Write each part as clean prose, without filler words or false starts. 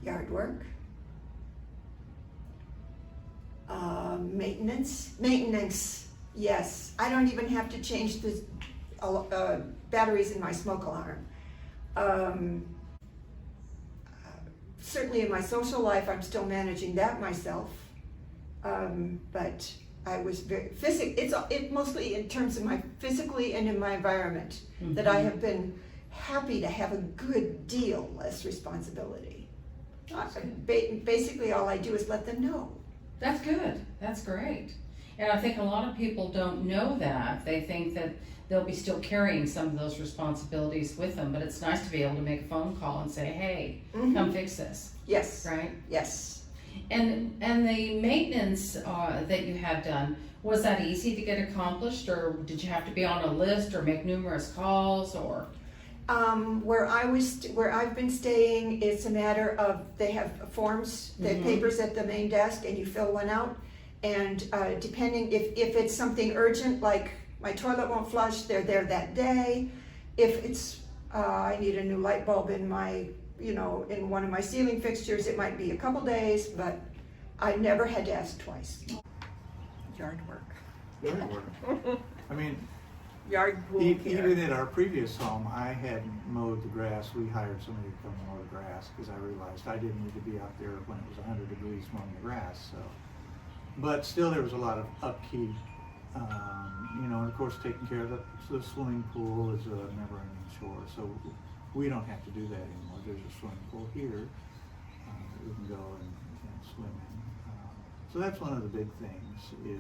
Yard work. Maintenance, yes. I don't even have to change the batteries in my smoke alarm. Certainly in my social life, I'm still managing that myself. But I was very it's mostly in terms of my physically and in my environment that I have been happy to have a good deal less responsibility. Basically all I do is let them know. That's good. That's great. And I think a lot of people don't know that. They think that they'll be still carrying some of those responsibilities with them, but it's nice to be able to make a phone call and say, hey, come fix this. Yes. Right? Yes. And the maintenance that you had done, was that easy to get accomplished, or did you have to be on a list or make numerous calls, or? Where I've been staying, it's a matter of they have forms, the papers at the main desk, and you fill one out. And depending if it's something urgent, like my toilet won't flush, they're there that day. If it's I need a new light bulb in my in one of my ceiling fixtures, it might be a couple days, but I never had to ask twice. Yard work. Yard work. I mean, Yard pool even at our previous home, I had mowed the grass. We hired somebody to come mow the grass because I realized I didn't need to be out there when it was 100 degrees mowing the grass. So, but still, there was a lot of upkeep. And of course, taking care of the swimming pool is a never-ending chore. So we don't have to do that anymore. There's a swimming pool here that we can go and swim in. So that's one of the big things is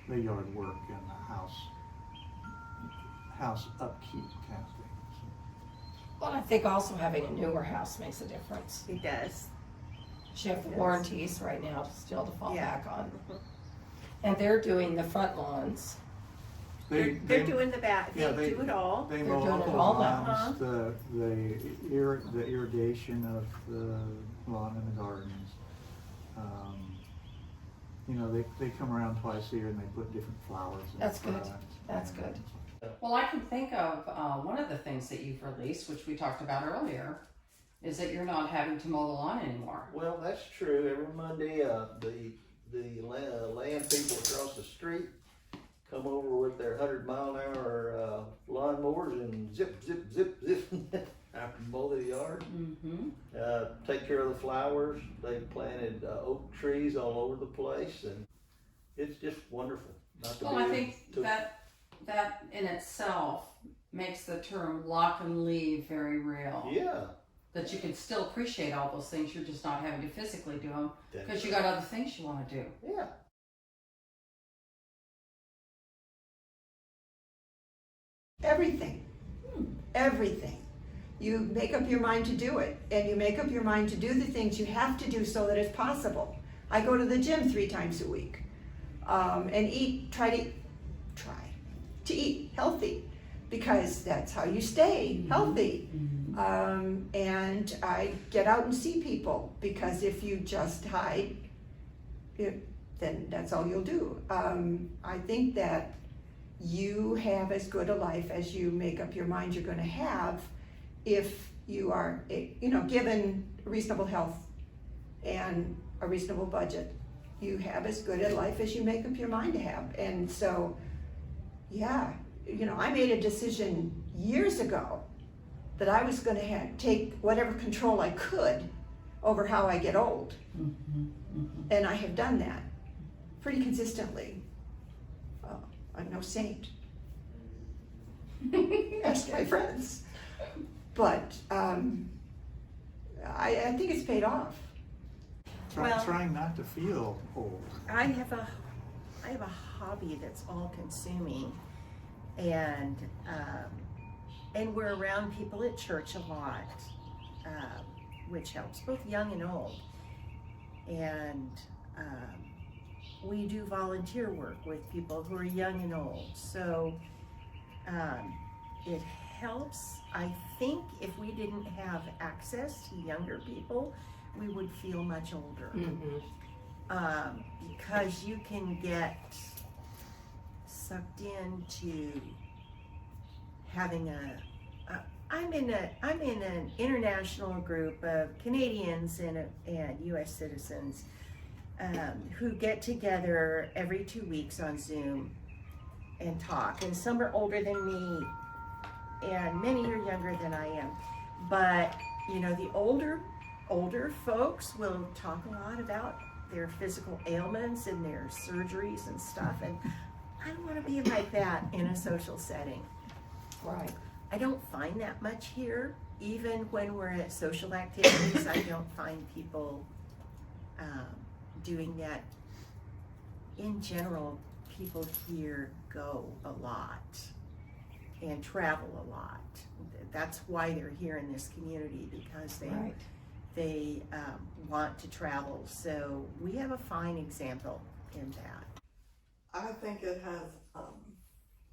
the yard work and the house upkeep kind of things. Well, I think also having a newer house makes a difference. It does. You have the warranties right now still to fall back on. Mhm. And they're doing the front lawns. They're doing the back. They do it all. They They're mow doing all it the all now. lawns, the irrigation of the lawn and the gardens. They come around twice a year and they put different flowers in That's front. good. That's good. Well, I can think of one of the things that you've released, which we talked about earlier, is that you're not having to mow the lawn anymore. Well, that's true. Every Monday, the land people across the street come over with their 100-mile-an-hour lawnmowers and zip, zip, zip, zip after mow the yard. Take care of the flowers. They've planted oak trees all over the place, and it's just wonderful. Well, I think that in itself makes the term lock and leave very real. Yeah. That you can still appreciate all those things, you're just not having to physically do them because you got other things you want to do. Yeah. Everything. You make up your mind to do it, and you make up your mind to do the things you have to do so that it's possible. I go to the gym 3 times a week, and try to eat healthy, because that's how you stay healthy. And I get out and see people, because if you just hide, then that's all you'll do. I think that you have as good a life as you make up your mind you're going to have if you are, given reasonable health and a reasonable budget. You have as good a life as you make up your mind to have. And so, I made a decision years ago that I was going to take whatever control I could over how I get old. And I have done that pretty consistently. I'm no saint. Ask my friends. But I think it's paid off. Trying not to feel old. I have a hobby that's all consuming, and we're around people at church a lot, which helps, both young and old. And we do volunteer work with people who are young and old. So it helps. I think if we didn't have access to younger people, we would feel much older. Because you can get sucked into having I'm in an international group of Canadians and U.S. citizens who get together every 2 weeks on Zoom and talk. And some are older than me, and many are younger than I am. But you know, the older folks will talk a lot about their physical ailments and their surgeries and stuff. And I don't want to be like that in a social setting. Right. I don't find that much here. Even when we're at social activities, I don't find people doing that. In general, people here go a lot and travel a lot. That's why they're here in this community, because they want to travel. So we have a fine example in that. I think it has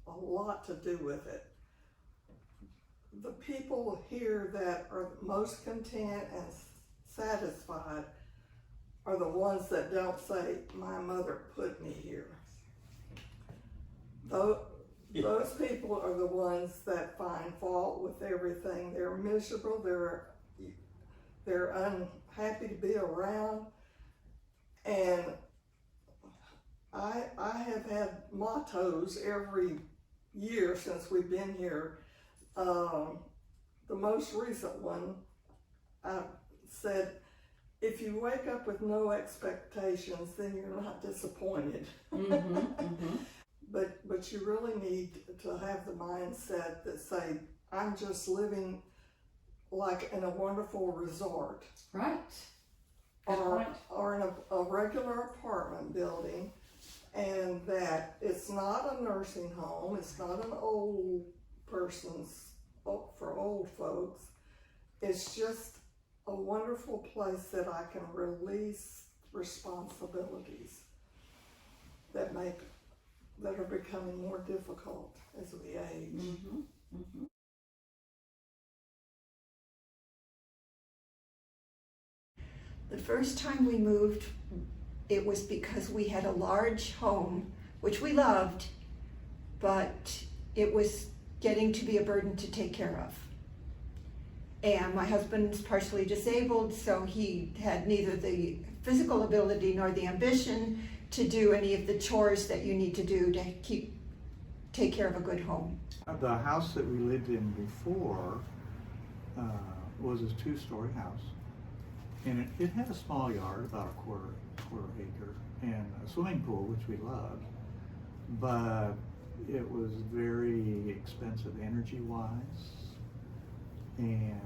a lot to do with it. The people here that are most content and satisfied are the ones that don't say, my mother put me here. Those people are the ones that find fault with everything. They're miserable, they're unhappy to be around. And I have had mottos every year since we've been here. The most recent one, I said, if you wake up with no expectations, then you're not disappointed. But you really need to have the mindset that say, I'm just living like in a wonderful resort. Right. Good point. Or in a regular apartment building, and that it's not a nursing home, it's not an old person's, for old folks. It's just a wonderful place that I can release responsibilities that are becoming more difficult as we age. The first time we moved, it was because we had a large home, which we loved, but it was getting to be a burden to take care of. And my husband's partially disabled, so he had neither the physical ability nor the ambition to do any of the chores that you need to do to take care of a good home. The house that we lived in before was a 2-story house, and it had a small yard, about a quarter acre, and a swimming pool, which we loved, but it was very expensive energy-wise, and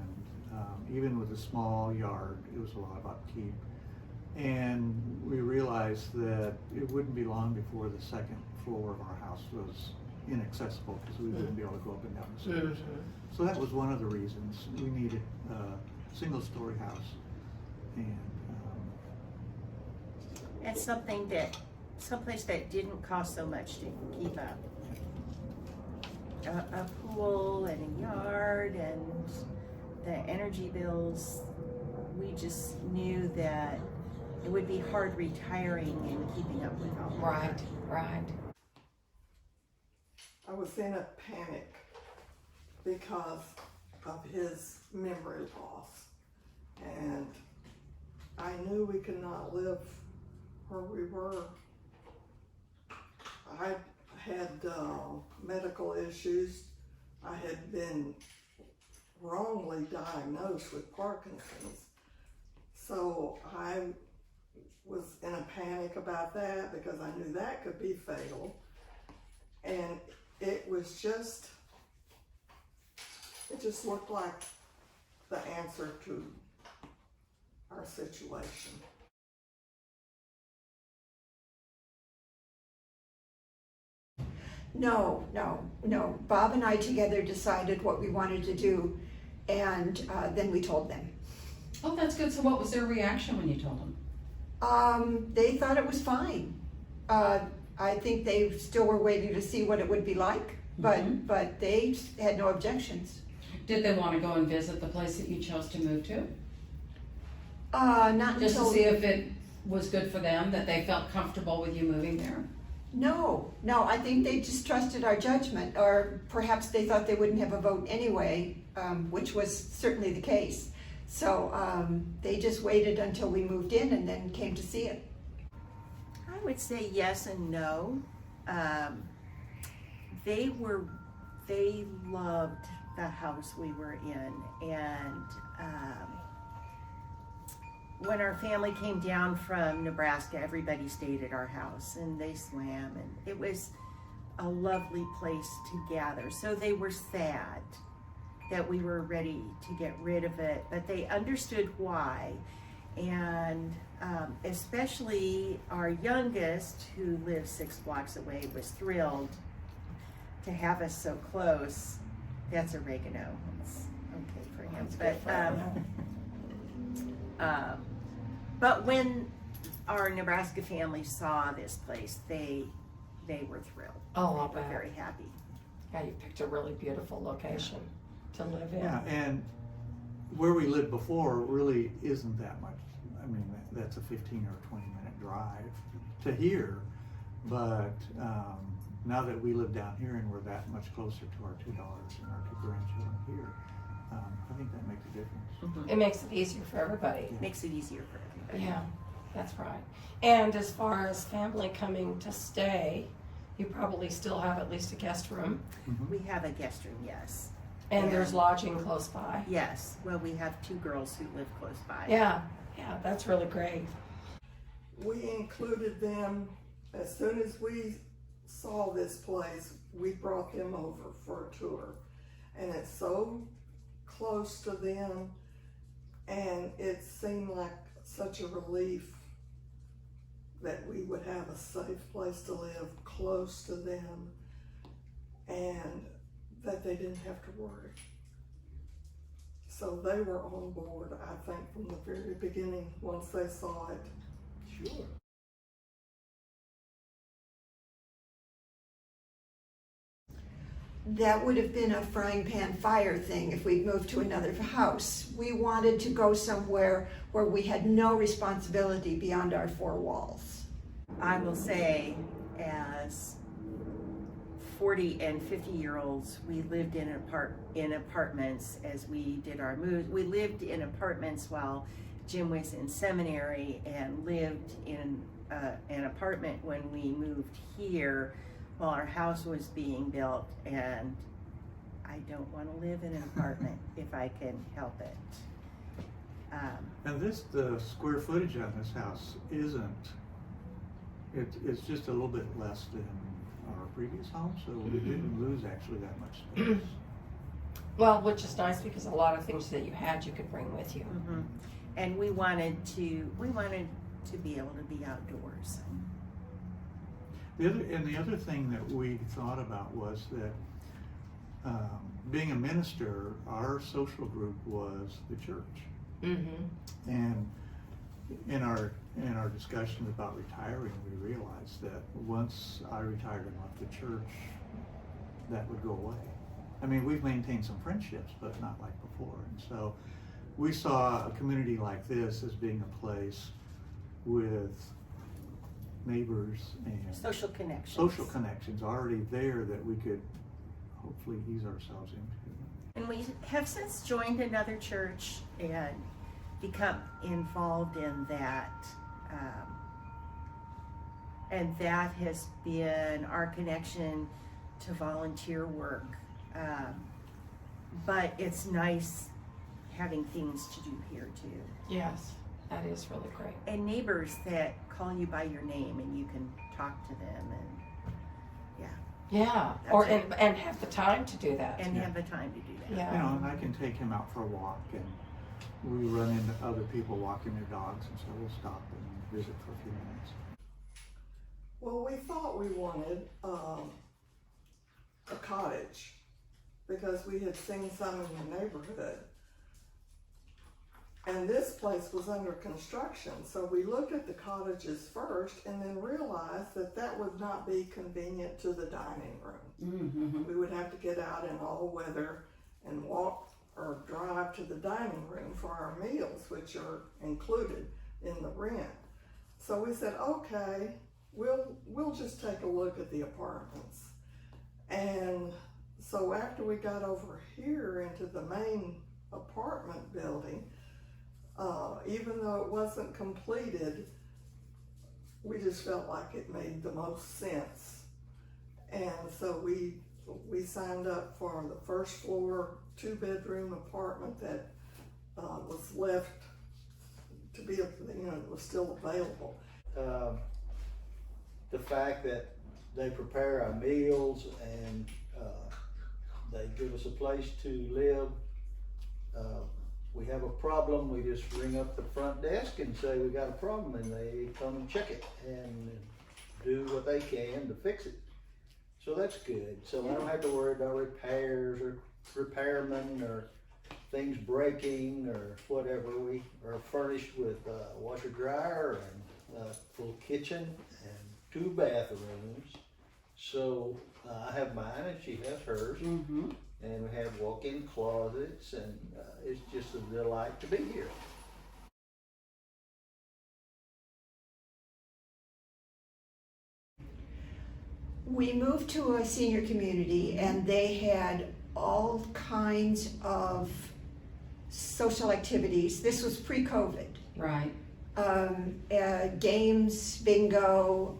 even with a small yard, it was a lot of upkeep. And we realized that it wouldn't be long before the second floor of our house was inaccessible, because we wouldn't be able to go up and down the stairs. So that was one of the reasons we needed a single-story house. And That's someplace that didn't cost so much to keep up. A pool and a yard and the energy bills, we just knew that it would be hard retiring and keeping up with all that. Right. I was in a panic because of his memory loss, and I knew we could not live where we were. I had medical issues. I had been wrongly diagnosed with Parkinson's. So I was in a panic about that because I knew that could be fatal. And it just looked like the answer to our situation. No. Bob and I together decided what we wanted to do, and then we told them. Oh, that's good. So what was their reaction when you told them? They thought it was fine. I think they still were waiting to see what it would be like, but they had no objections. Did they want to go and visit the place that you chose to move to? Not Just until... to see if it was good for them, that they felt comfortable with you moving there? No, I think they just trusted our judgment, or perhaps they thought they wouldn't have a vote anyway, which was certainly the case. So they just waited until we moved in and then came to see it. I would say yes and no. They loved the house we were in, and when our family came down from Nebraska, everybody stayed at our house, and they swam, and it was a lovely place to gather. So they were sad that we were ready to get rid of it, but they understood why. And especially our youngest, who lives 6 blocks away, was thrilled to have us so close. That's oregano. It's okay for him. But when our Nebraska family saw this place, they were thrilled. Oh, I'll They were bet. very happy. Yeah, you picked a really beautiful location to live in. Yeah, and where we lived before really isn't that much. I mean, that's a 15 or 20-minute drive to here. But now that we live down here and we're that much closer to our 2 daughters and our 2 grandchildren here, I think that makes a difference. It makes it easier for everybody. Makes it easier for everybody. Yeah, that's right. And as far as family coming to stay, you probably still have at least a guest room, We have a guest room, yes. and there's lodging close by. Yes, well, we have 2 girls who live close by. Yeah, that's really great. We included them, as soon as we saw this place, we brought them over for a tour. And it's so close to them, and it seemed like such a relief that we would have a safe place to live close to them, and that they didn't have to worry. So they were on board, I think, from the very beginning, once they saw it. Sure. That would have been a frying pan fire thing if we'd moved to another house. We wanted to go somewhere where we had no responsibility beyond our 4 walls. I will say, as 40 and 50-year-olds, we lived in apartments as we did our moves. We lived in apartments while Jim was in seminary, and lived in an apartment when we moved here while our house was being built, and I don't want to live in an apartment if I can help it. And the square footage on this house isn't, it's just a little bit less than our previous home, so we didn't lose actually that much space. Well, which is nice because a lot of things that you had you could bring with you. And we wanted to be able to be outdoors. The other thing that we thought about was that being a minister, our social group was the church. And in our discussions about retiring, we realized that once I retired and left the church, that would go away. I mean, we've maintained some friendships, but not like before. And so we saw a community like this as being a place with neighbors and Social connections already there that we could hopefully ease ourselves into. And we have since joined another church and become involved in that. And that has been our connection to volunteer work. But it's nice having things to do here too. Yes, that is really great. And neighbors that call you by your name and you can talk to them, and Yeah, That's or it. and have the time to do that. have the time to do that. Yeah. You know, and I can take him out for a walk, and we run into other people walking their dogs, and so we'll stop and visit for a few minutes. Well, we thought we wanted a cottage because we had seen some in the neighborhood. And this place was under construction, so we looked at the cottages first and then realized that that would not be convenient to the dining room. We would have to get out in all weather and walk or drive to the dining room for our meals, which are included in the rent. So we said, okay, we'll just take a look at the apartments. And So after we got over here into the main apartment building, even though it wasn't completed, we just felt like it made the most sense. And so we signed up for the first floor 2-bedroom apartment that was left to be, it was still available. The fact that they prepare our meals and they give us a place to live. We have a problem, we just ring up the front desk and say we got a problem, and they come and check it and do what they can to fix it. So that's good. So I don't have to worry about repairs or repairmen or things breaking or whatever. We are furnished with washer dryer and a full kitchen and 2 bathrooms. So I have mine and she has hers. Mm-hmm. And we have walk-in closets, and it's just a delight to be here. We moved to a senior community and they had all kinds of social activities. This was pre-COVID. Right. Games, bingo,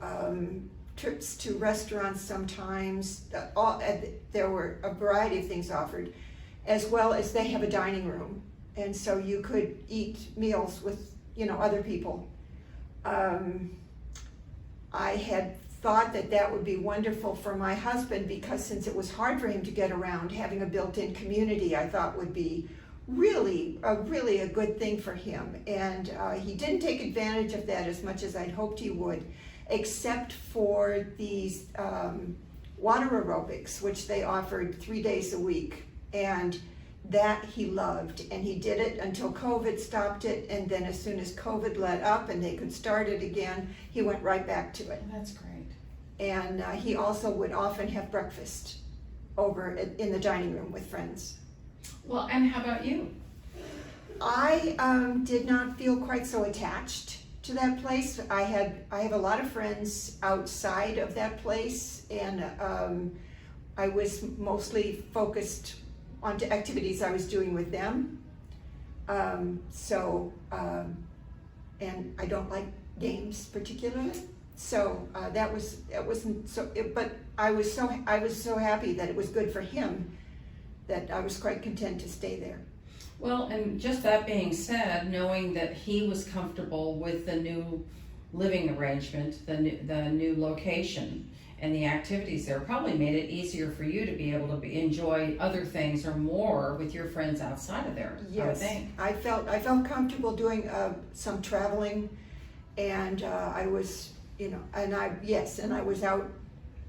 trips to restaurants sometimes. There were a variety of things offered, as well as they have a dining room. And so you could eat meals with, other people. I had thought that would be wonderful for my husband, because since it was hard for him to get around, having a built-in community I thought would be really a good thing for him. And he didn't take advantage of that as much as I'd hoped he would, except for these water aerobics, which they offered 3 days a week. And that he loved, and he did it until COVID stopped it, and then as soon as COVID let up and they could start it again, he went right back to it. That's great. And he also would often have breakfast over in the dining room with friends. Well, and how about you? I did not feel quite so attached to that place. I have a lot of friends outside of that place, and I was mostly focused on the activities I was doing with them. And I don't like games particularly. So that wasn't so. But I was so happy that it was good for him that I was quite content to stay there. Well, and just that being said, knowing that he was comfortable with the new living arrangement, the new location, and the activities there, probably made it easier for you to be able to enjoy other things or more with your friends outside of there. Yes, I would think. I felt comfortable doing some traveling, and I was, and I was out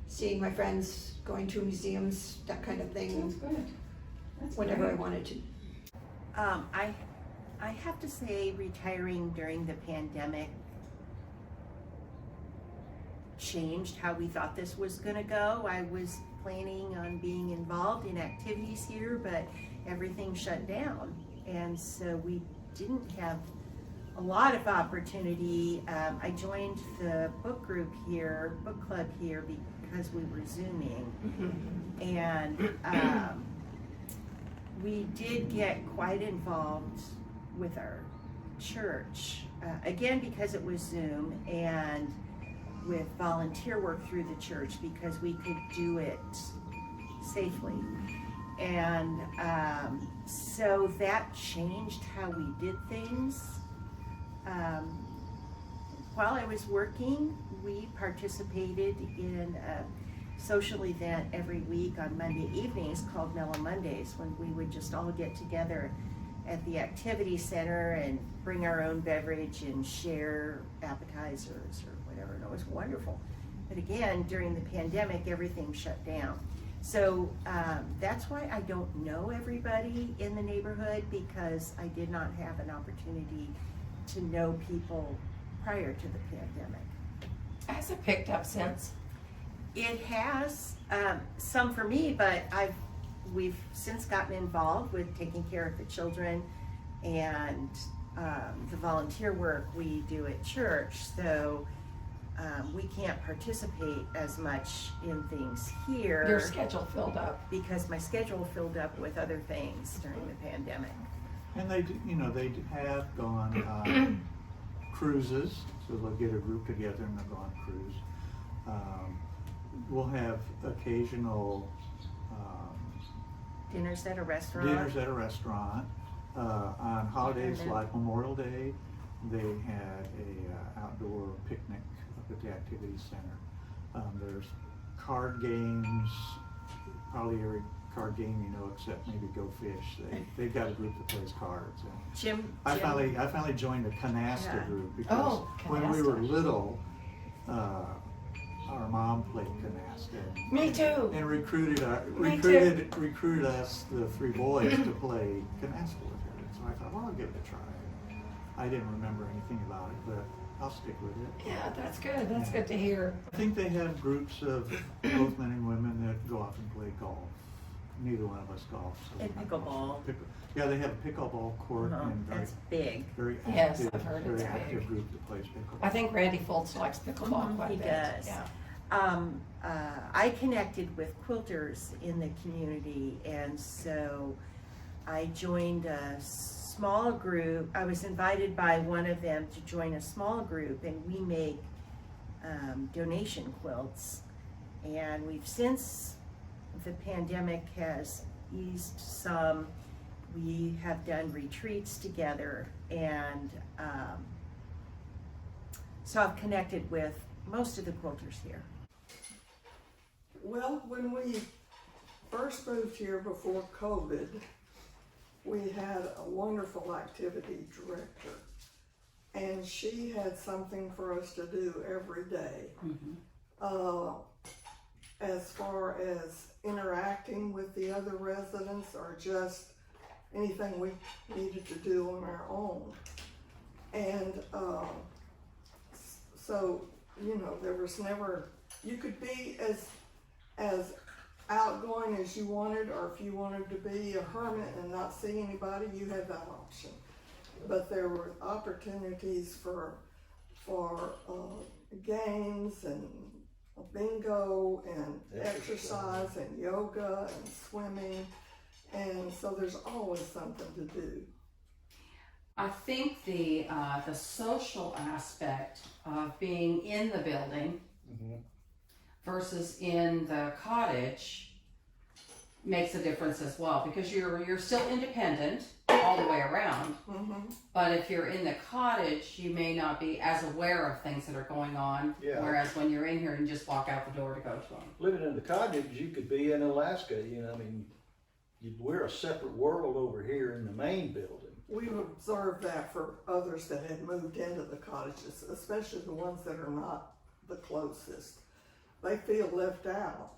seeing my friends, going to museums, that kind of thing. That's good. That's Whenever great. I wanted to. I have to say, retiring during the pandemic changed how we thought this was going to go. I was planning on being involved in activities here, but everything shut down, and so we didn't have a lot of opportunity. I joined the book club here because we were Zooming, and we did get quite involved with our church, again because it was Zoom, and with volunteer work through the church because we could do it safely. And so that changed how we did things. While I was working, we participated in a social event every week on Monday evenings called Mellow Mondays, when we would just all get together at the activity center and bring our own beverage and share appetizers or whatever, and it was wonderful. But again, during the pandemic, everything shut down. So that's why I don't know everybody in the neighborhood, because I did not have an opportunity to know people prior to the pandemic. Has it picked up since? It has, some for me, but we've since gotten involved with taking care of the children and the volunteer work we do at church. So we can't participate as much in things here. Your schedule filled up. Because my schedule filled up with other things during the pandemic. And they, they have gone on cruises, so they'll get a group together and they'll go on a cruise. We'll have occasional Dinners at a restaurant. dinners at a restaurant. On holidays like Memorial Day, they had a outdoor picnic up at the activity center. There's card games, probably every card game except maybe Go Fish. They've got a group that plays cards. And Jim. I finally joined the canasta Yeah. group because when we canasta. were little, our mom played canasta. Me too. And recruited us, the three boys, to play canasta with her. So I thought, well, I'll give it a try. I didn't remember anything about it, but I'll stick with it. Yeah, that's good. That's good to hear. I think they have groups of both men and women that go off and play golf. Neither one of us golf. So And we don't golf. pickleball. Yeah, they have a pickleball court and That's big. very Yes, active, I've heard very it's active big. group that plays pickleball. I think Randy Foltz likes pickleball quite a He bit. does. Yeah. I connected with quilters in the community, and so I joined a small group. I was invited by one of them to join a small group, and we make donation quilts. And we've, since the pandemic has eased some, we have done retreats together, and so I've connected with most of the quilters here. Well, when we first moved here before COVID, we had a wonderful activity director, and she had something for us to do every day. As far as interacting with the other residents or just anything we needed to do on our own. And so, there was never, you could be as outgoing as you wanted, or if you wanted to be a hermit and not see anybody, you had that option. But there were opportunities for games and bingo and exercise and yoga and swimming, and so there's always something to do. I think the social aspect of being in the building versus in the cottage makes a difference as well, because you're still independent all the way around. But if you're in the cottage, you may not be as aware of things that are going on. Yeah. Whereas when you're in here, you can just walk out the door to go to them. Living in the cottage, you could be in Alaska, we're a separate world over here in the main building. We've observed that for others that had moved into the cottages, especially the ones that are not the closest. They feel left out,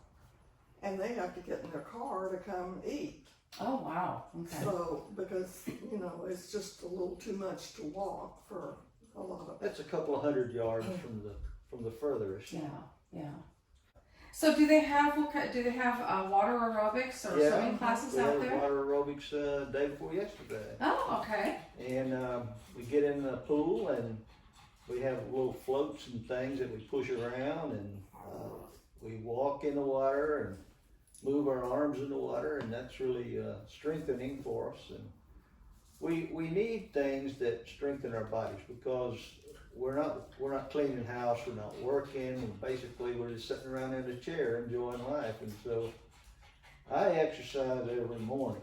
and they have to get in their car to come eat. Oh, wow. Okay. So, because, it's just a little too much to walk for a lot of it. That's a couple of 100 yards from the furthest. Yeah. So do they have water aerobics or swimming classes out We had there? water aerobics day before yesterday. Oh, okay. And we get in the pool and we have little floats and things that we push around, and we walk in the water and move our arms in the water, and that's really strengthening for us. And we need things that strengthen our bodies, because we're not cleaning the house, we're not working, and basically we're just sitting around in a chair enjoying life. And so I exercise every morning,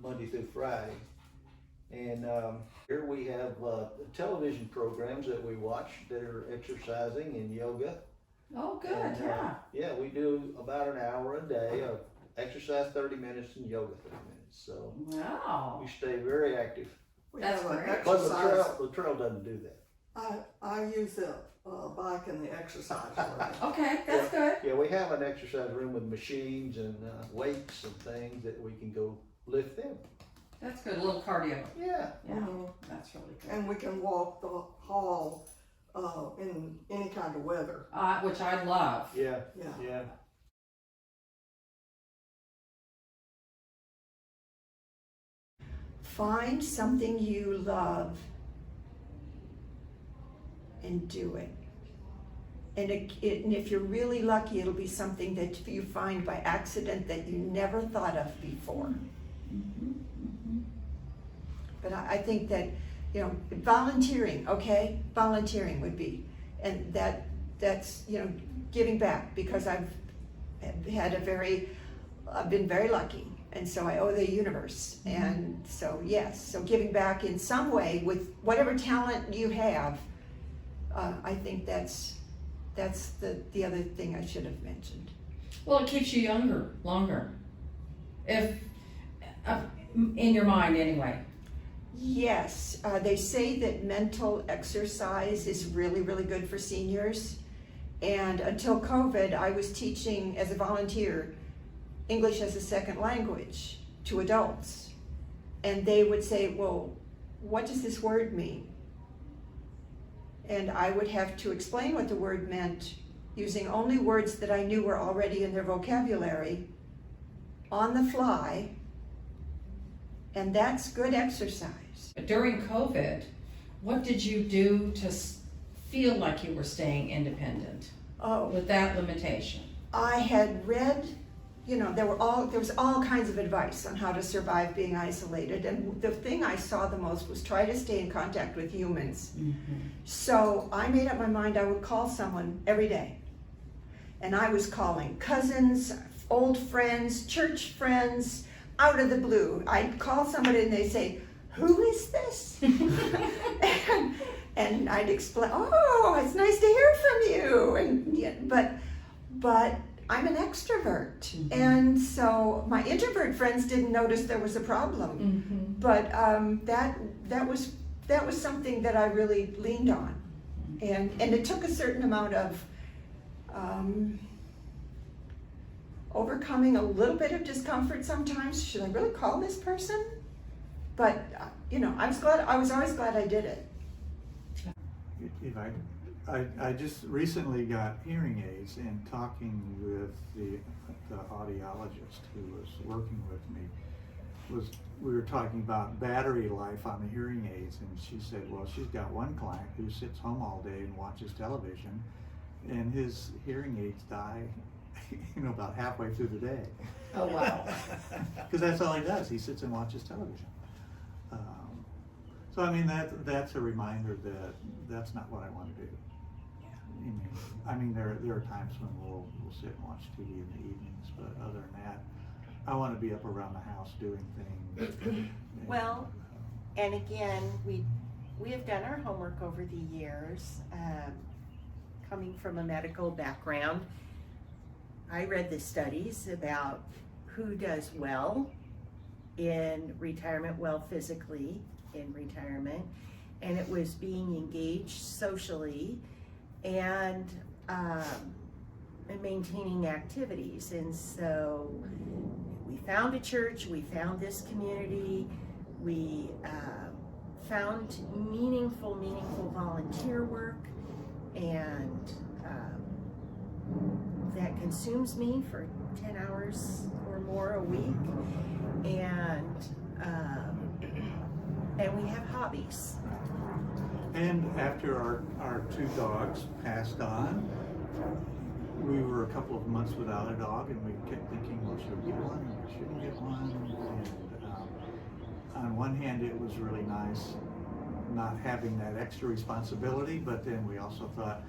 Monday through Friday. And here we have television programs that we watch that are exercising and yoga. Oh, good. And, yeah, we do about an hour a day of exercise 30 minutes and yoga 30 minutes. So Wow. we stay very active. We That's have an great. But exercise. the trail doesn't do that. I use the bike in the exercise room. Okay, that's good. Yeah, we have an exercise room with machines and weights and things that we can go lift them. That's good. A little cardio. Yeah. Yeah, Mhm. that's really good. And we can walk the hall in any kind of weather. Which I love. Yeah. Yeah. Yeah. Find something you love and do it. And if you're really lucky, it'll be something that you find by accident that you never thought of before. But I think that, volunteering, okay? Volunteering would be, and that's, giving back, because I've been very lucky, and so I owe the universe. And so, yes, so giving back in some way with whatever talent you have, I think that's the other thing I should have mentioned. Well, it keeps you younger, longer. If, in your mind anyway. Yes, they say that mental exercise is really, really good for seniors. And until COVID, I was teaching as a volunteer English as a second language to adults. And they would say, well, what does this word mean? And I would have to explain what the word meant using only words that I knew were already in their vocabulary on the fly. And that's good exercise. During COVID, what did you do to feel like you were staying independent with that limitation? I had read, there was all kinds of advice on how to survive being isolated, and the thing I saw the most was try to stay in contact with humans. So I made up my mind I would call someone every day. And I was calling cousins, old friends, church friends, out of the blue. I'd call somebody and they'd say, who is this? and I'd explain, oh, it's nice to hear from you. And yeah, but I'm an extrovert. And so my introvert friends didn't notice there was a problem. But that was something that I really leaned on. And it took a certain amount of overcoming a little bit of discomfort sometimes. Should I really call this person? But I was always glad I did it. If I just recently got hearing aids, and talking with the audiologist who was working with me, we were talking about battery life on the hearing aids, and she said, well, she's got one client who sits home all day and watches television, and his hearing aids die about halfway through the day. Oh, wow. Because that's all he does. He sits and watches television. So I mean, that's a reminder that that's not what I want to do. I mean, there are times when we'll sit and watch TV in the evenings, but other than that, I want to be up around the house doing things. Well, and again, we have done our homework over the years. Coming from a medical background, I read the studies about who does well in retirement, well physically in retirement, and it was being engaged socially and maintaining activities. And so we found a church, we found this community, we found meaningful volunteer work, and that consumes me for 10 hours or more a week, and we have hobbies. And after our two dogs passed on, we were a couple of months without a dog, and we kept thinking, well, should we get one or shouldn't we get one? And on one hand, it was really nice not having that extra responsibility, but then we also thought,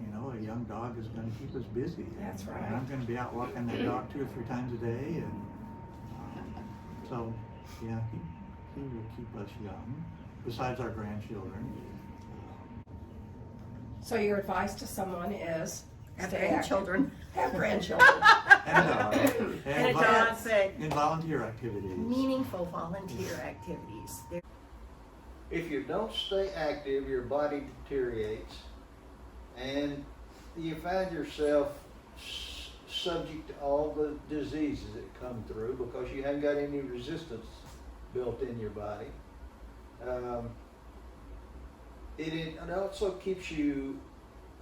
a young dog is going to keep us busy. That's right. And I'm going to be out walking that dog 2 or 3 times a day, and so yeah, he will keep us young. Besides our grandchildren. So your advice to someone is Have stay grandchildren. active. Have grandchildren. And a dog. And a dog, but And volunteer activities. meaningful volunteer activities. If you don't stay active, your body deteriorates, and you find yourself subject to all the diseases that come through because you haven't got any resistance built in your body. It also keeps you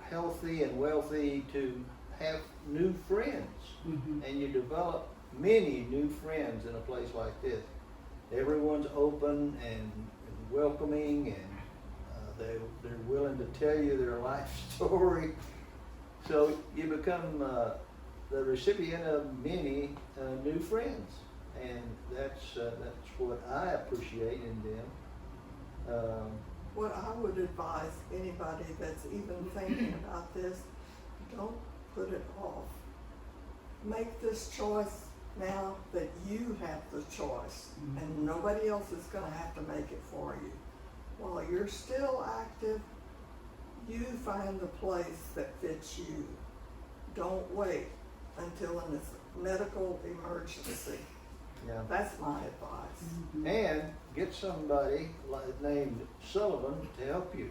healthy and wealthy to have new friends, and you develop many new friends in a place like this. Everyone's open and welcoming, and they're willing to tell you their life story, So you become the recipient of many new friends, and that's what I appreciate in them. What I would advise anybody that's even thinking about this, don't put it off. Make this choice now that you have the choice, and nobody else is gonna have to make it for you. While you're still active, you find the place that fits you. Don't wait until in this medical emergency. Yeah. That's my advice. And get somebody named Sullivan to help you.